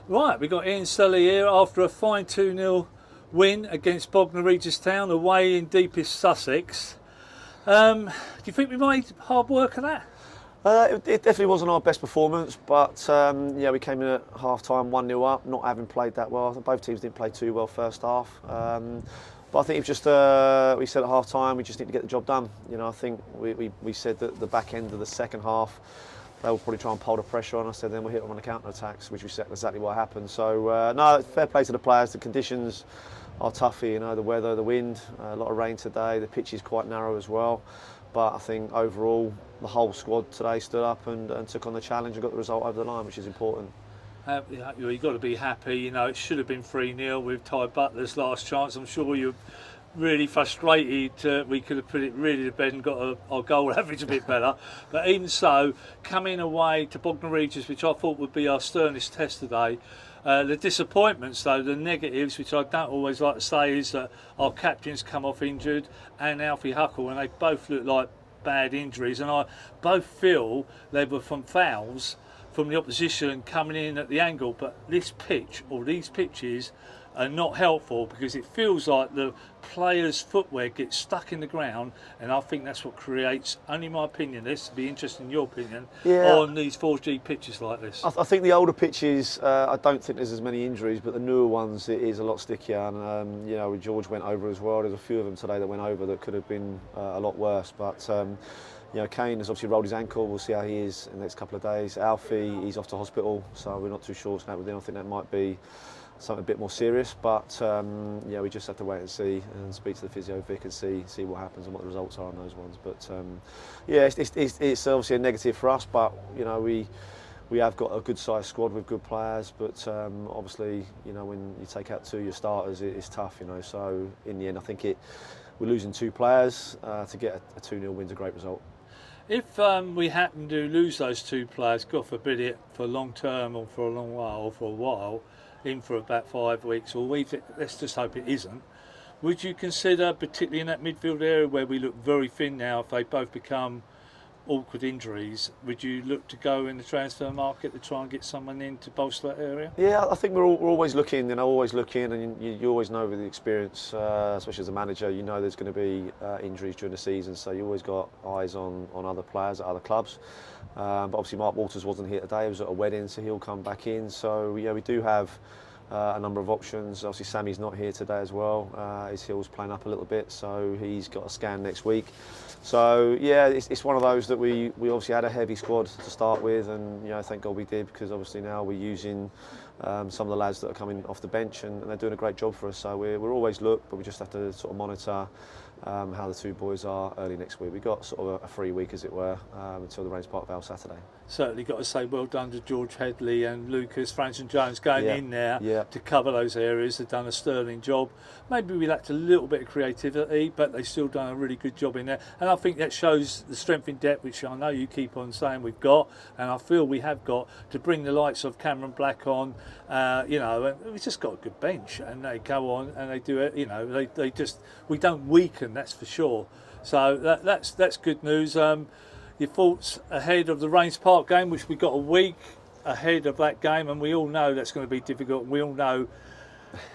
Right, we've got Ian Selley here after a fine 2-0 win against Bognor Regis Town away in deepest Sussex. Do you think we made hard work of that? It definitely wasn't our best performance, but yeah, we came in at half-time 1-0 up, not having played that well. Both teams didn't play too well first half. But I think it's just, we said at half-time, we just need to get the job done. You know, I think we said that the back end of the second half, they will probably try and pull the pressure on us, and then we'll hit them on the counter-attacks, which we said exactly what happened. So, no, fair play to the players. The conditions are tough here, you know, the weather, the wind, a lot of rain today. The pitch is quite narrow as well. But I think overall, the whole squad today stood up and took on the challenge and got the result over the line, which is important. You've got to be happy. You know, it should have been 3-0 with Ty Butler's last chance. I'm sure you're really frustrated. We could have put it really to bed and got our goal average a bit better. But even so, coming away to Bognor Regis, which I thought would be our sternest test today, the disappointments though, the negatives, which I don't always like to say, is that our captain's come off injured and Alfie Huckle, and they both look like bad injuries, and I both feel they were from fouls from the opposition coming in at the angle. But this pitch, or these pitches, are not helpful because it feels like the players' footwear gets stuck in the ground, and I think that's what creates, only my opinion, this would be interesting in your opinion, on these 4G pitches like this. I think the older pitches, I don't think there's as many injuries, but the newer ones, it is a lot stickier. And you know, George went over as well. There's a few of them today that went over that could have been a lot worse. But you know, Kane has obviously rolled his ankle. We'll see how he is in the next couple of days. Alfie, he's off to hospital, so we're not too sure what's going to happen with him. I think that might be something a bit more serious, but yeah, we just have to wait and see and speak to the physio Vic and see what happens and what the results are on those ones. But yeah, it's obviously a negative for us, but you know, we have got a good sized squad with good players, but obviously, you know, when you take out two of your starters, it's tough, you know. So in the end, I think we're losing two players to get a 2-0 win's a great result. If we happen to lose those two players, God forbid it, for long term or for a long while or for a while, in for about 5 weeks, or let's just hope it isn't, would you consider, particularly in that midfield area where we look very thin now, if they both become awkward injuries, would you look to go in the transfer market to try and get someone in to bolster that area? Yeah, I think we're always looking, you know, and you always know with the experience, especially as a manager, you know there's going to be injuries during the season, so you always got eyes on other players at other clubs. But obviously Mark Walters wasn't here today, he was at a wedding, so he'll come back in. So yeah, we do have a number of options. Obviously Sammy's not here today as well, his heel's playing up a little bit, so he's got a scan next week. So yeah, it's one of those that we obviously had a heavy squad to start with, and you know, thank God we did, because obviously now we're using some of the lads that are coming off the bench, and they're doing a great job for us. So we're always look, but we just have to sort of monitor how the two boys are early next week. We've got sort of a free week, as it were, until the Rains Park Vale Saturday. Certainly got to say well done to George Headley and Lucas Franson Jones going in there to cover those areas. They've done a sterling job. Maybe we lacked a little bit of creativity, but they've still done a really good job in there. And I think that shows the strength in depth, which I know you keep on saying we've got, and I feel we have got, to bring the likes of Cameron Black on. You know, and we've just got a good bench, and they go on and they do it. You know, they just, we don't weaken, that's for sure. So that's good news. Your thoughts ahead of the Rains Park game, which we've got a week ahead of that game, and we all know that's going to be difficult. We all know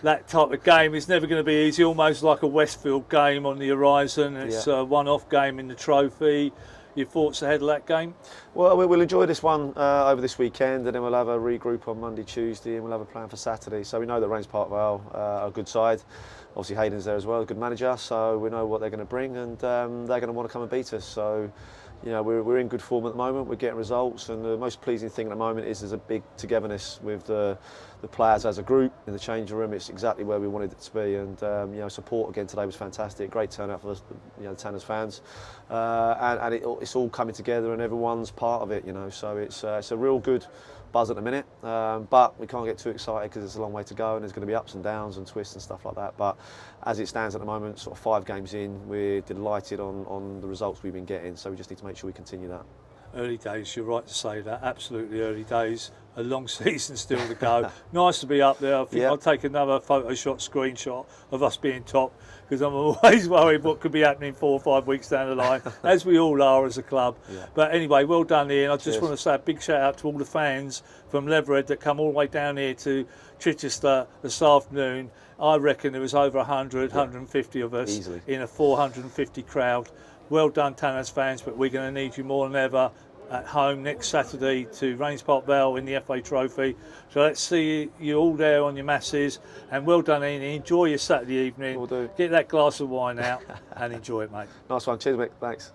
that type of game is never going to be easy, almost like a Westfield game on the horizon. It's a one-off game in the trophy. Your thoughts ahead of that game? Well, we'll enjoy this one over this weekend, and then we'll have a regroup on Monday, Tuesday, and we'll have a plan for Saturday. So we know that Rains Park Vale are a good side. Obviously Hayden's there as well, a good manager, so we know what they're going to bring, and they're going to want to come and beat us. So, you know, we're in good form at the moment, we're getting results, and the most pleasing thing at the moment is there's a big togetherness with the players as a group in the changing room. It's exactly where we wanted it to be, and you know, support again today was fantastic, great turnout for the Tanners fans, and it's all coming together and everyone's part of it, you know, so it's a real good buzz at the minute, but we can't get too excited because it's a long way to go and there's going to be ups and downs and twists and stuff like that. But as it stands at the moment, sort of 5 games in, we're delighted on the results we've been getting, so we just need to make sure we continue that. Early days, you're right to say that, absolutely early days. a long season still to go. Nice to be up there. I think Yeah. I'll take another Photoshop screenshot of us being top, because I'm always worried what could be happening 4 or 5 weeks down the line, as we all are as a club. Yeah. But anyway, well done, Ian. I just Cheers. want to say a big shout out to all the fans from Leverhead that come all the way down here to Chichester this afternoon. I reckon there was over 100, 150 of us Easily. in a 450 crowd. Well done, Tanners fans, but we're going to need you more than ever at home next Saturday to Rains Park Vale in the FA Trophy. So let's see you all there on your masses. And well done, Ian. Enjoy your Saturday evening. Will do. Get that glass of wine out and enjoy it, mate. Nice one. Cheers, Mick. Thanks.